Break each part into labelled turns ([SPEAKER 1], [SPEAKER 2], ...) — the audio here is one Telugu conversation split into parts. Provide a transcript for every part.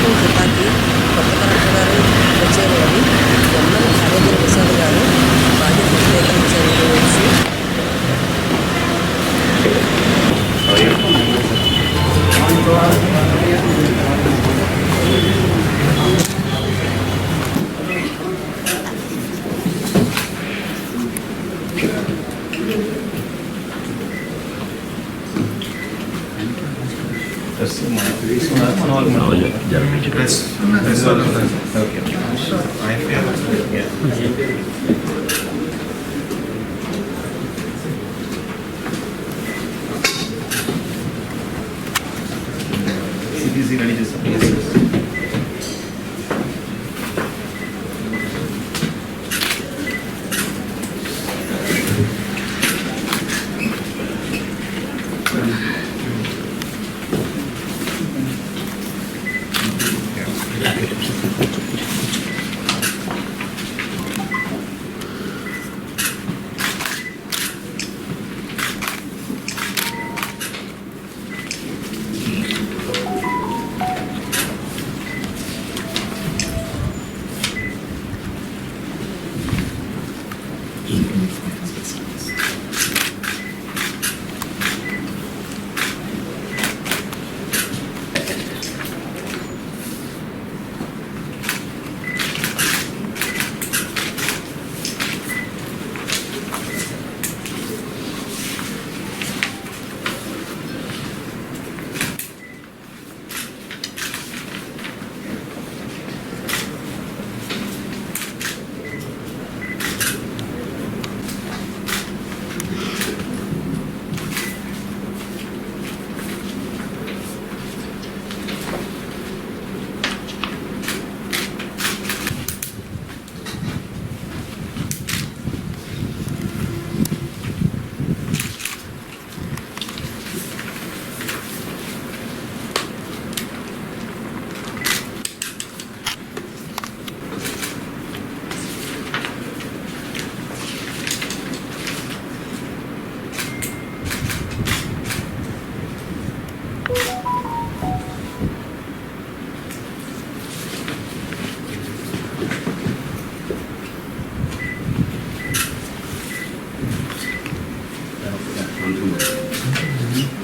[SPEAKER 1] తుపాకీ కొత్త కలెక్టర్ గారు వచ్చారు. అని ఎమ్మెల్యే రాజేంద్ర ప్రసాద్ గారు బాధ్యత స్వీకరించారు. వచ్చి
[SPEAKER 2] CPC ready చేస్తాం.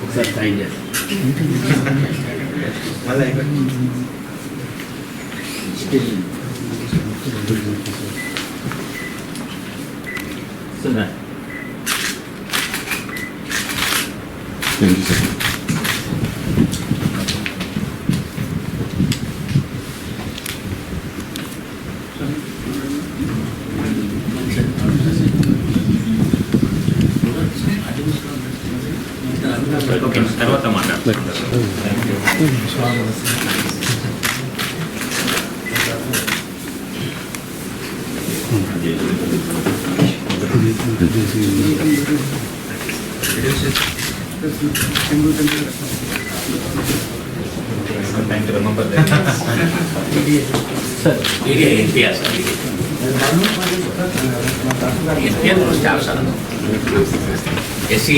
[SPEAKER 3] ఒకసారి సైన్ చేస్తాను.
[SPEAKER 4] తర్వాత మాట్లాడతాం.
[SPEAKER 3] NTR sir, NTR staff sir, SC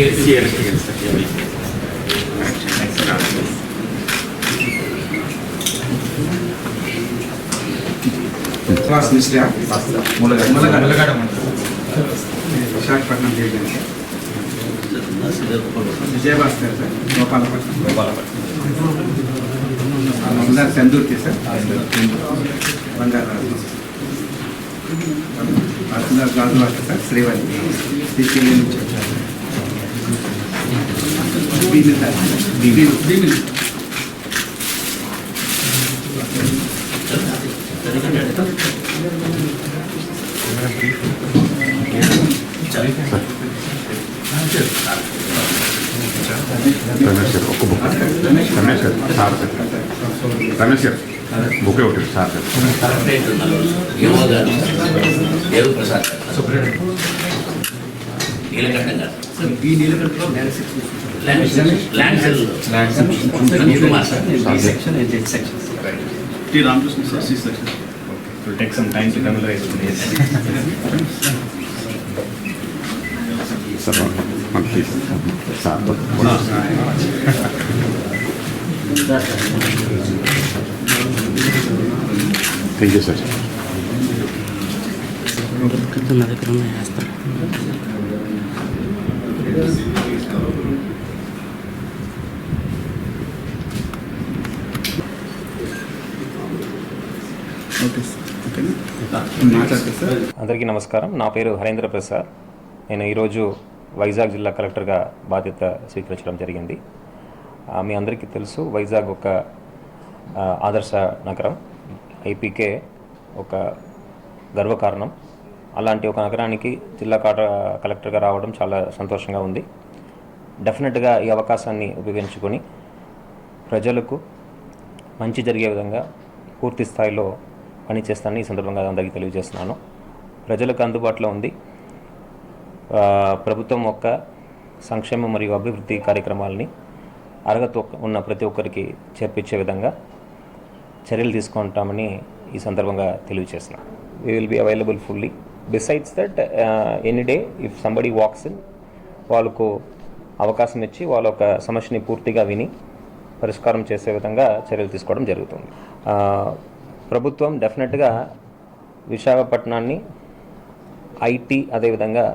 [SPEAKER 2] Visakhapatnam Vijayabhaskar sir, Gopalapatnam Chandurthi sir, Bangaraju Gajuwaka sir, Srivani CCL నుంచి వచ్చారు.
[SPEAKER 5] రమేష్ గారు బుకే ఒకటి సార్
[SPEAKER 3] దేవు ప్రసాద్ నీలకంఠం గారు, land cell Kumar sir,
[SPEAKER 2] T Ramakrishna sir, C section.
[SPEAKER 4] Will take some time to familiarize with this.
[SPEAKER 5] Sir మనకి సార్ థ్యాంక్ యూ సార్.
[SPEAKER 1] నా దగ్గర ఉన్నాయి వేస్తాను.
[SPEAKER 2] Okay sir. ఓకేనా మాట్లాడతా సార్.
[SPEAKER 4] అందరికీ నమస్కారం. నా పేరు హరేంద్ర ప్రసాద్. నేను ఈరోజు వైజాగ్ జిల్లా కలెక్టర్గా బాధ్యత స్వీకరించడం జరిగింది. మీ అందరికీ తెలుసు, వైజాగ్ ఒక ఆదర్శ నగరం, ఐపీకే ఒక గర్వకారణం. అలాంటి ఒక నగరానికి జిల్లా కలెక్టర్గా రావడం చాలా సంతోషంగా ఉంది. డెఫినెట్గా ఈ అవకాశాన్ని ఉపయోగించుకొని ప్రజలకు మంచి జరిగే విధంగా పూర్తి స్థాయిలో పనిచేస్తానని ఈ సందర్భంగా అందరికీ తెలియజేస్తున్నాను. ప్రజలకు అందుబాటులో ఉంది. ప్రభుత్వం యొక్క సంక్షేమ మరియు అభివృద్ధి కార్యక్రమాలని అర్హత ఉన్న ప్రతి ఒక్కరికి చేర్పించే విధంగా చర్యలు తీసుకుంటామని ఈ సందర్భంగా తెలియజేస్తున్నాను. We will be available fully. Besides that any day if somebody walks in, వాళ్ళకు అవకాశం ఇచ్చి వాళ్ళ యొక్క సమస్యని పూర్తిగా విని పరిష్కారం చేసే విధంగా చర్యలు తీసుకోవడం జరుగుతుంది. ప్రభుత్వం డెఫినెట్గా విశాఖపట్నాన్ని ఐటీ అదేవిధంగా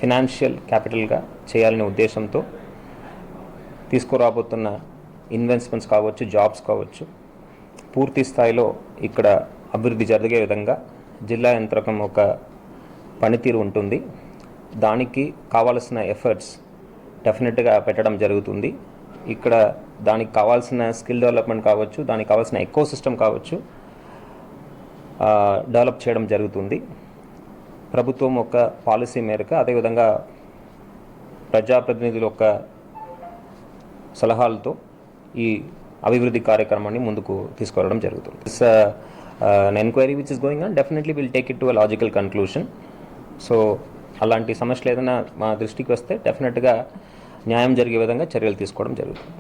[SPEAKER 4] ఫినాన్షియల్ క్యాపిటల్గా చేయాలనే ఉద్దేశంతో తీసుకురాబోతున్న ఇన్వెస్ట్మెంట్స్ కావచ్చు, జాబ్స్ కావచ్చు, పూర్తి స్థాయిలో ఇక్కడ అభివృద్ధి జరిగే విధంగా జిల్లా యంత్రకం ఒక పనితీరు ఉంటుంది. దానికి కావాల్సిన ఎఫర్ట్స్ డెఫినెట్గా పెట్టడం జరుగుతుంది. ఇక్కడ దానికి కావాల్సిన స్కిల్ డెవలప్మెంట్ కావచ్చు, దానికి కావాల్సిన ఎకో సిస్టమ్ కావచ్చు, డెవలప్ చేయడం జరుగుతుంది. ప్రభుత్వం ఒక పాలసీ మేరకు, అదేవిధంగా ప్రజాప్రతినిధుల యొక్క సలహాలతో ఈ అభివృద్ధి కార్యక్రమాన్ని ముందుకు తీసుకురావడం జరుగుతుంది. This enquiry which is going on definitely will take it to a logical conclusion. So అలాంటి సమస్యలు ఏదైనా మా దృష్టికి వస్తే డెఫినెట్గా న్యాయం జరిగే విధంగా చర్యలు తీసుకోవడం జరుగుతుంది.